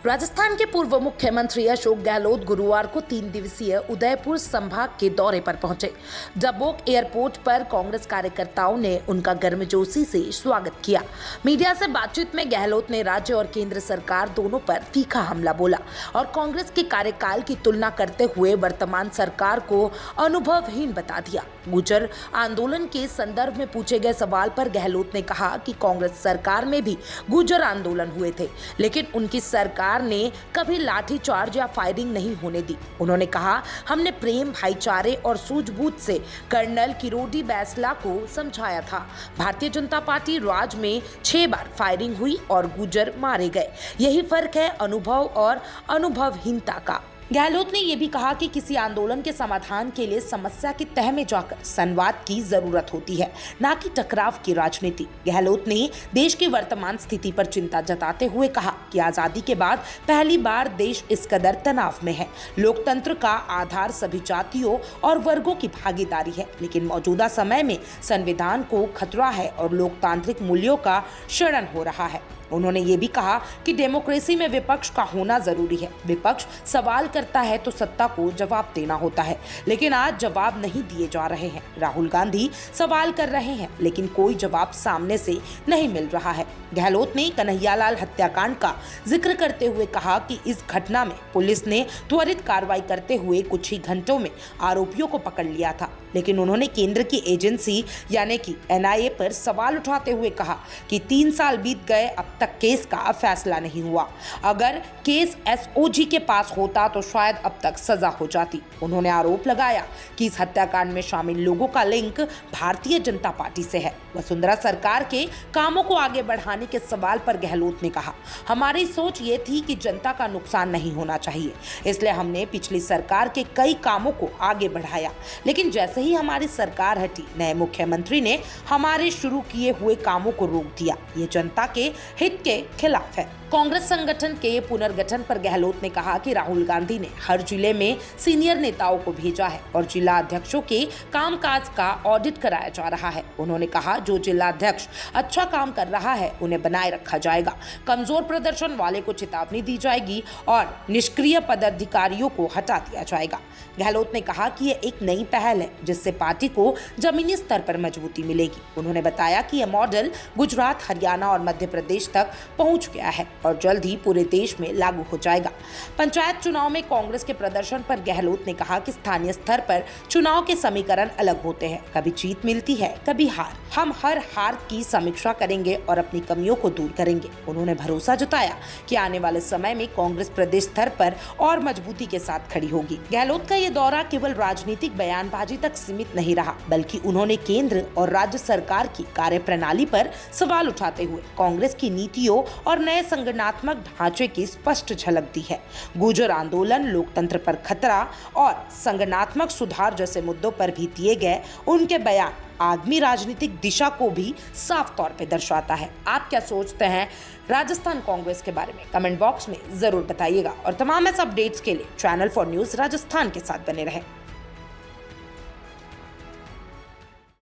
राजस्थान के पूर्व मुख्यमंत्री अशोक गहलोत गुरुवार को 3 दिवसीय उदयपुर संभाग के दौरे पर पहुंचे। डबोक एयरपोर्ट पर कांग्रेस कार्यकर्ताओं ने उनका गर्मजोशी से स्वागत किया। मीडिया से बातचीत में गहलोत ने राज्य और केंद्र सरकार दोनों पर तीखा हमला बोला और कांग्रेस के कार्यकाल की तुलना करते हुए वर्तमान सरकार को अनुभवहीन बता दिया। गुर्जर आंदोलन के संदर्भ में पूछे गए सवाल पर गहलोत ने कहा कि कांग्रेस सरकार में भी गुर्जर आंदोलन हुए थे, लेकिन उनकी सरकार ने कभी लाठीचार्ज या फायरिंग नहीं होने दी। उन्होंने कहा, हमने प्रेम, भाईचारे और सूझबूझ से कर्नल किरोड़ी बैसला को समझाया था। भारतीय जनता पार्टी राज में 6 बार फायरिंग हुई और गुर्जर मारे गए। यही फर्क है अनुभव और अनुभवहीनता का। गहलोत ने यह भी कहा कि किसी आंदोलन के समाधान के लिए समस्या की तह में जाकर संवाद की जरूरत होती है, न कि टकराव की राजनीति। गहलोत ने देश की वर्तमान स्थिति पर चिंता जताते हुए कहा कि आजादी के बाद पहली बार देश इस कदर तनाव में है। लोकतंत्र का आधार सभी जातियों और वर्गों की भागीदारी है, लेकिन मौजूदा समय में संविधान को खतरा है और लोकतांत्रिक मूल्यों का क्षरण हो रहा है। उन्होंने ये भी कहा कि डेमोक्रेसी में विपक्ष का होना जरूरी है। विपक्ष सवाल करता है तो सत्ता को जवाब देना होता है, लेकिन आज जवाब नहीं दिए जा रहे हैं। राहुल गांधी सवाल कर रहे हैं, लेकिन कोई जवाब सामने से नहीं मिल रहा है। गहलोत ने कन्हैयालाल हत्याकांड का जिक्र करते हुए कहा कि इस घटना में पुलिस ने त्वरित कार्रवाई करते हुए कुछ ही घंटों में आरोपियों को पकड़ लिया था, लेकिन उन्होंने केंद्र की एजेंसी यानी कि NIA पर सवाल उठाते हुए कहा कि 3 साल बीत गए, अब तक केस का फैसला नहीं हुआ। अगर केस SOG के पास होता तो शायद अब तक सजा हो जाती। उन्होंने आरोप लगाया कि इस हत्याकांड में शामिल लोगों का लिंक भारतीय जनता पार्टी से है। वसुंधरा सरकार के कामों को आगे बढ़ाने के सवाल पर गहलोत ने कहा, हमारी सोच ये थी कि जनता का नुकसान नहीं होना चाहिए, इसलिए हमने पिछली सरकार के कई कामों को आगे बढ़ाया, लेकिन जैसे ही हमारी सरकार हटी, नए मुख्यमंत्री ने हमारे शुरू किए हुए कामों को रोक दिया। ये जनता के हित के खिलाफ है। कांग्रेस संगठन के पुनर्गठन पर गहलोत ने कहा कि राहुल गांधी ने हर जिले में सीनियर नेताओं को भेजा है और जिला अध्यक्षों के कामकाज का ऑडिट कराया जा रहा है। उन्होंने कहा, जो जिला अध्यक्ष अच्छा काम कर रहा है उन्हें बनाए रखा जाएगा, कमजोर प्रदर्शन वाले को चेतावनी दी जाएगी और निष्क्रिय पदाधिकारियों को हटा दिया जाएगा। गहलोत ने कहा कि यह एक नई पहल है जिससे पार्टी को जमीनी स्तर पर मजबूती मिलेगी। उन्होंने बताया कि यह मॉडल गुजरात, हरियाणा और मध्य प्रदेश तक पहुंच गया है और जल्द ही पूरे देश में लागू हो जाएगा। पंचायत चुनाव में कांग्रेस के प्रदर्शन पर गहलोत ने कहा कि स्थानीय स्तर पर चुनाव के समीकरण अलग होते हैं, कभी जीत मिलती है, कभी हार। हम हर हार की समीक्षा करेंगे और अपनी कमियों को दूर करेंगे। उन्होंने भरोसा जताया कि आने वाले समय में कांग्रेस प्रदेश स्तर पर और मजबूती के साथ खड़ी होगी। गहलोत का ये दौरा केवल राजनीतिक बयानबाजी तक सीमित नहीं रहा, बल्कि उन्होंने केंद्र और राज्य सरकार की कार्यप्रणाली पर सवाल उठाते हुए कांग्रेस की नीतियों और नए संगठनात्मक ढांचे की स्पष्ट झलक दी है। गुर्जर आंदोलन, लोकतंत्र पर खतरा और संगठनात्मक सुधार जैसे मुद्दों पर भी दिए गए उनके बयान आगामी राजनीतिक दिशा को भी साफ तौर पे दर्शाता है। आप क्या सोचते हैं राजस्थान कांग्रेस के बारे में? कमेंट बॉक्स में जरूर बताइएगा और तमाम ऐसे अपडेट्स के लिए चैनल फॉर न्यूज राजस्थान के साथ बने रहें।